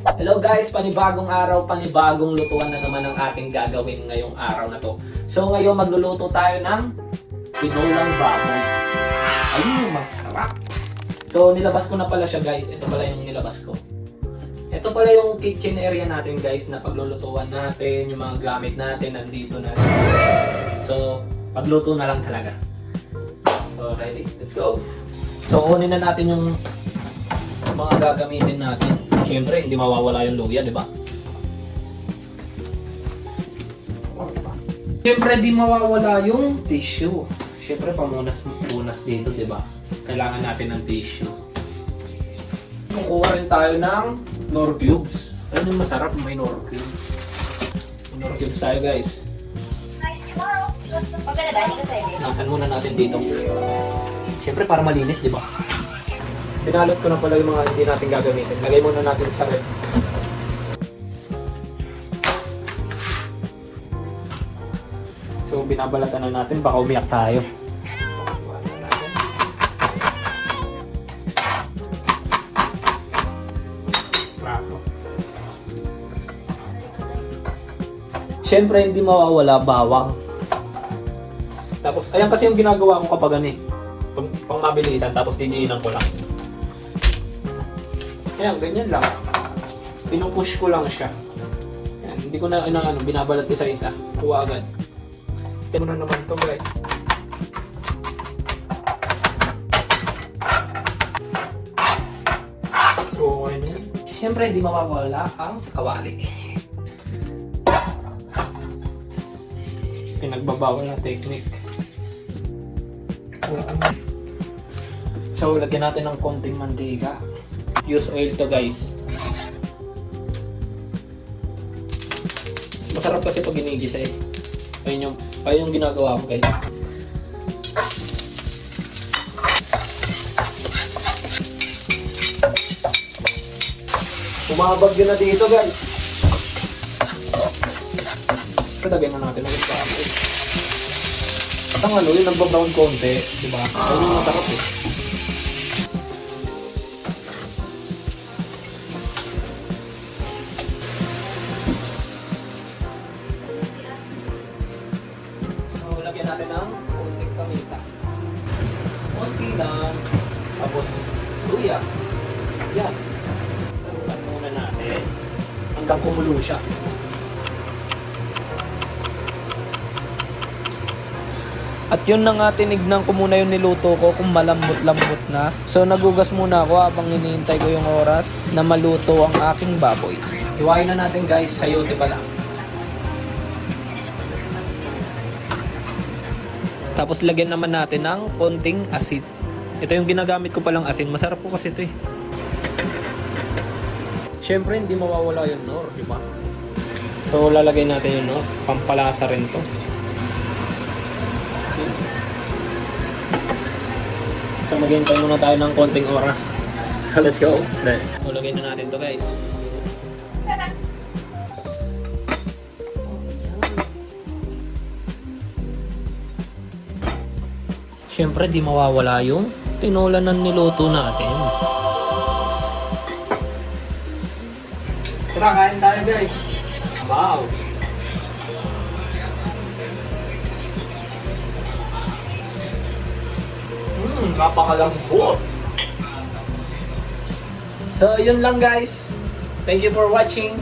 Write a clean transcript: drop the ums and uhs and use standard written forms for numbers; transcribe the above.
Hello guys, panibagong araw, panibagong lutuan na naman ang ating gagawin ngayong araw na to. So ngayon magluluto tayo ng tinolang baboy. Ayun, masarap! So nilabas ko na pala siya guys, ito pala yung nilabas ko. Ito pala yung kitchen area natin guys na paglulutuan natin, yung mga gamit natin nandito na. So pagluto na lang talaga. So ready, let's go! So kunin na natin yung mga gagamitin natin. Siyempre, hindi mawawala yung luya, di ba? Siyempre, di mawawala yung tissue. Siyempre, pamunas dito, di ba? Kailangan natin ng tissue. Kukuha rin tayo ng Knorr cubes. Ayun yung masarap, may Knorr cubes. Knorr cubes tayo, guys. Nasan muna natin dito. Siyempre, para malinis, di ba? Pinalot ko na pala yung mga hindi natin gagamitin. Lagay muna natin sa ref. So, binabalatan na natin. Baka umiyak tayo. Siyempre, hindi mawawala bawang. Tapos, ayan kasi yung ginagawa ko kapag ano eh. Pang mabilisan, tapos diniinan ko lang. Ayan, ganyan lang. Pinupush ko lang siya. Ayan, hindi ko na binabalat isa-isa. Kuha agad. Ito na naman ito guys. So, ayan. Siyempre, hindi mawawala ang kawali. Pinagbabawal na technique. So, lagyan natin ng konting mantika. Use oil to guys. Masarap kasi pag ginigisa eh. Ayun yung ginagawa ko guys. Umabag yun na dito guys. Lagyan na natin ulit sa akin. Ang yung nagba-brown konti, diba? Ayun yung masarap eh. Lagyan natin ng konting kamita. Konti lang. Tapos, luya. Yan. Tarugan muna natin. Hanggang kumulo siya. At yun na nga, tinignan ko muna yung niluto ko kung malambot-lambot na. So nagugas muna ako habang hinihintay ko yung oras na maluto ang aking baboy. Hiwain na natin guys, sayote pa lang. Tapos lagyan naman natin ng konting asin. Ito yung ginagamit ko palang asin. Masarap po kasi ito eh. Siyempre hindi mawawala yung Knorr, di ba? So lalagay natin yung Knorr. Pampalasa rin to. So maghintay muna tayo ng konting oras. So let's go. So lagay na natin to guys. Siyempre, di mawawala yung tinola ng niluto natin. Tara, kain tayo guys. Wow! Napakalambot! So, yun lang guys. Thank you for watching.